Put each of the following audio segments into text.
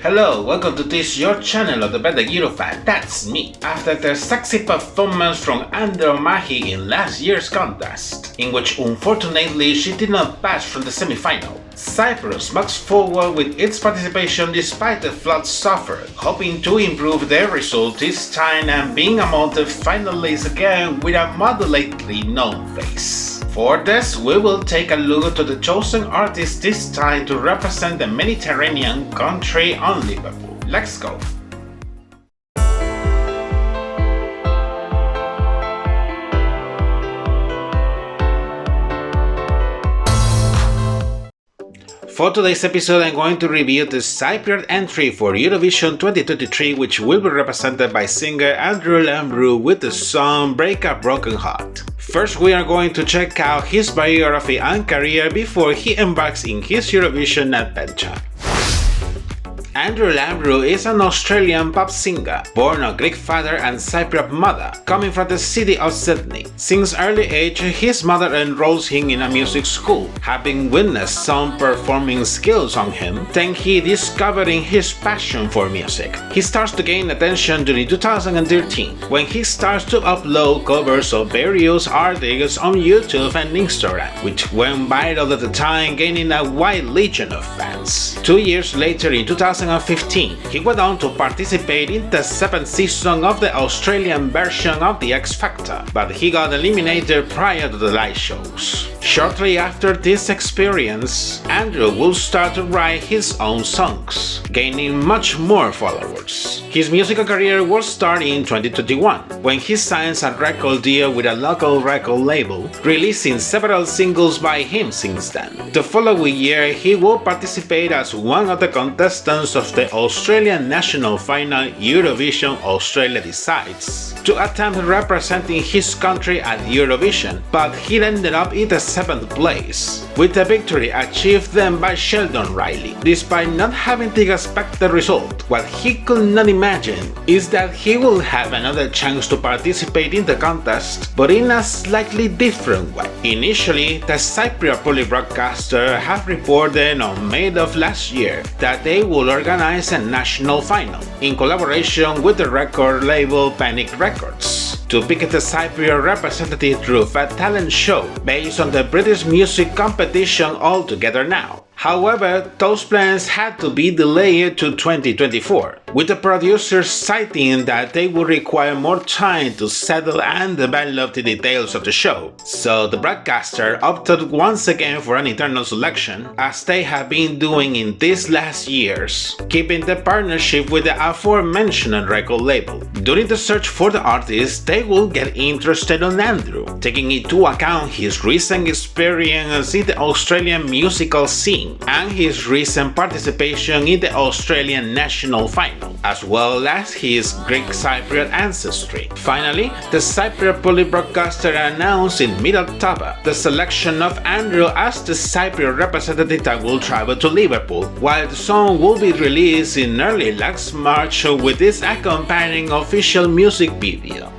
Hello, welcome to this your channel of the better Eurofan, that's me. After the sexy performance from Andrew Lambrou in last year's contest, in which unfortunately she did not pass from the semi-final, Cyprus moves forward with its participation despite the floods suffered, hoping to improve their result this time and being among the finalists again with a moderately known face. For this, we will take a look to the chosen artist this time to represent the Mediterranean country on Liverpool. Let's go! For today's episode, I'm going to review the Cypriot entry for Eurovision 2023, which will be represented by singer Andrew Lambrou with the song Break a Broken Heart. First, we are going to check out his biography and career before he embarks in his Eurovision adventure. Andrew Lambrou is an Australian pop singer, born of Greek father and Cypriot mother, coming from the city of Sydney. Since early age, his mother enrolls him in a music school, having witnessed some performing skills on him, then he discovering his passion for music. He starts to gain attention during 2013, when he starts to upload covers of various artists on YouTube and Instagram, which went viral at the time, gaining a wide legion of fans. 2 years later, in 2015, he went on to participate in the 7th season of the Australian version of The X Factor, but he got eliminated prior to the live shows. Shortly after this experience, Andrew will start to write his own songs, gaining much more followers. His musical career will start in 2021, when he signs a record deal with a local record label, releasing several singles by him since then. The following year, he will participate as one of the contestants of the Australian national final Eurovision Australia Decides, to attempt representing his country at Eurovision, but he ended up in the 7th place, with the victory achieved then by Sheldon Riley. Despite not having the expected result, what he could not imagine is that he will have another chance to participate in the contest, but in a slightly different way. Initially, the Cypriot public broadcaster have reported on May of last year that they will organize a national final, in collaboration with the record label Panic Records, to pick the Cypriot representative through a talent show based on the British music competition All Together Now. However, those plans had to be delayed to 2024, with the producers citing that they would require more time to settle and develop the details of the show, so the broadcaster opted once again for an internal selection, as they have been doing in these last years, keeping the partnership with the aforementioned record label. During the search for the artist, they will get interested in Andrew, taking into account his recent experience in the Australian musical scene and his recent participation in the Australian national final, as well as his Greek Cypriot ancestry. Finally, the Cypriot public broadcaster announced in mid-October the selection of Andrew as the Cypriot representative that will travel to Liverpool, while the song will be released in early next March with its accompanying official music video.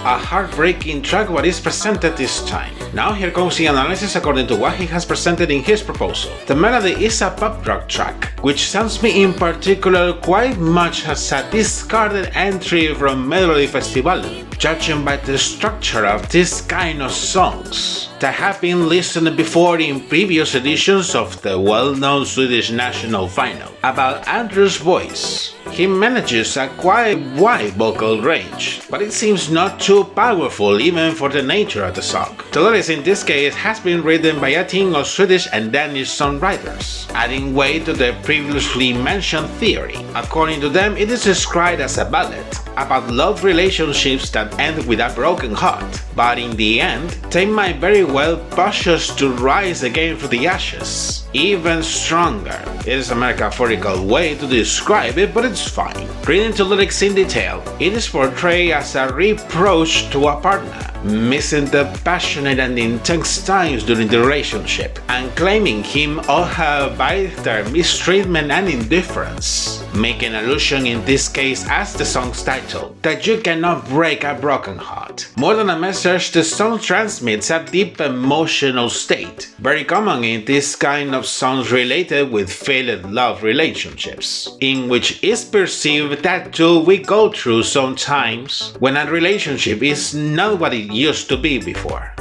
A heartbreaking track what is presented this time. Now here comes the analysis according to what he has presented in his proposal. The melody is a pop rock track, which sounds me in particular quite much as a discarded entry from Melody Festival, judging by the structure of this kind of songs that have been listened before in previous editions of the well-known Swedish national final. About Andrew's voice, he manages a quite wide vocal range, but it seems not too powerful even for the nature of the song. The lyrics in this case has been written by a team of Swedish and Danish songwriters, adding weight to the previously mentioned theory. According to them, it is described as a ballad about love relationships that end with a broken heart, but in the end, they might very well push us to rise again from the ashes, even stronger. It is a metaphorical way to describe it, but it's fine. Reading the lyrics in detail, it is portrayed as a reproach to a partner, missing the passionate and intense times during the relationship, and claiming him or her by their mistreatment and indifference, making allusion in this case as the song's title, that you cannot break a broken heart. More than a message, the song transmits a deep emotional state, very common in this kind of songs related with failed love relationships, in which it's perceived that too we go through sometimes when a relationship is not what it used to be before.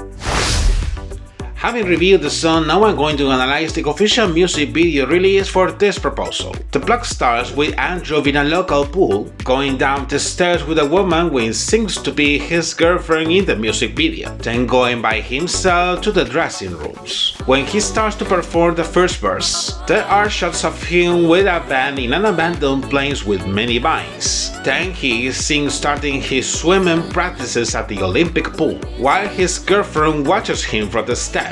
Having reviewed the song, now I'm going to analyze the official music video release for this proposal. The plot starts with Andrew in a local pool, going down the stairs with a woman which seems to be his girlfriend in the music video, then going by himself to the dressing rooms. When he starts to perform the first verse, there are shots of him with a band in an abandoned place with many vines. Then he is seen starting his swimming practices at the Olympic pool, while his girlfriend watches him from the steps.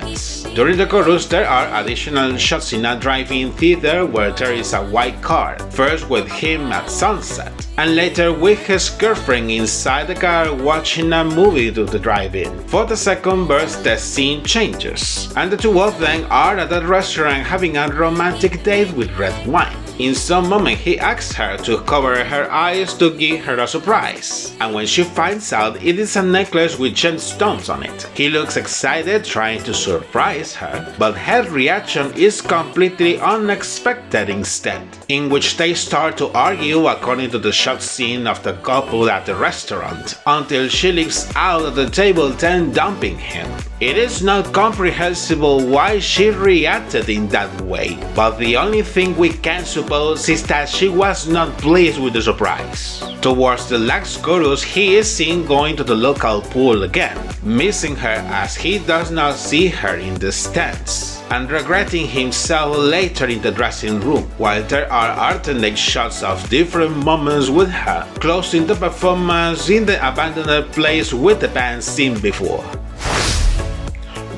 During the chorus, there are additional shots in a drive-in theater where there is a white car, first with him at sunset, and later with his girlfriend inside the car watching a movie to the drive-in. For the second verse, the scene changes, and the two of them are at a restaurant having a romantic date with red wine. In some moment, he asks her to cover her eyes to give her a surprise, and when she finds out it is a necklace with gemstones on it, he looks excited trying to surprise her, but her reaction is completely unexpected instead, in which they start to argue according to the shot scene of the couple at the restaurant, until she leaps out of the table then dumping him. It is not comprehensible why she reacted in that way, but the only thing we can suppose is that she was not pleased with the surprise. Towards the last chorus, he is seen going to the local pool again, missing her as he does not see her in the stands, and regretting himself later in the dressing room, while there are alternate shots of different moments with her, closing the performance in the abandoned place with the band seen before.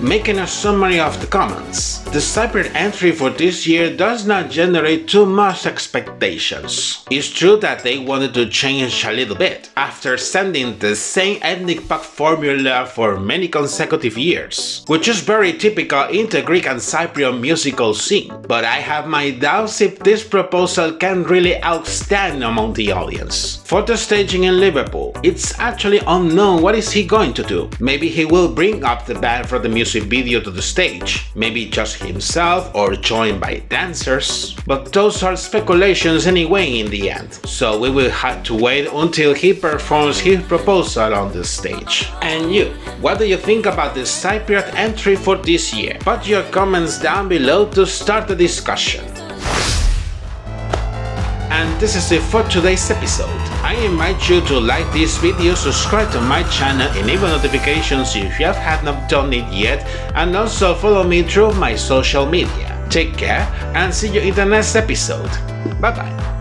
Making a summary of the comments, the Cypriot entry for this year does not generate too much expectations. It's true that they wanted to change a little bit, after sending the same ethnic pop formula for many consecutive years, which is very typical in the Greek and Cypriot musical scene, but I have my doubts if this proposal can really outstand among the audience. For the staging in Liverpool, it's actually unknown what is he going to do. Maybe he will bring up the band for the music video to the stage, maybe just himself or joined by dancers, but those are speculations anyway in the end, so we will have to wait until he performs his proposal on the stage. And you, what do you think about the Cypriot entry for this year? Put your comments down below to start the discussion. And this is it for today's episode. I invite you to like this video, subscribe to my channel, enable notifications if you have not done it yet, and also follow me through my social media. Take care and see you in the next episode. Bye bye.